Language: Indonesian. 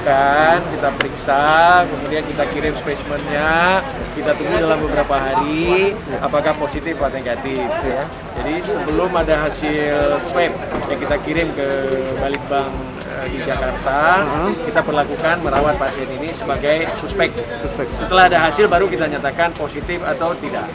lakukan, kita periksa, kemudian kita kirim spesimennya, kita tunggu dalam beberapa hari apakah positif atau negatif ya. Jadi sebelum ada hasil swab yang kita kirim ke Balitbank di Jakarta, kita perlakukan merawat pasien ini sebagai suspek. Setelah ada hasil baru kita nyatakan positif atau tidak.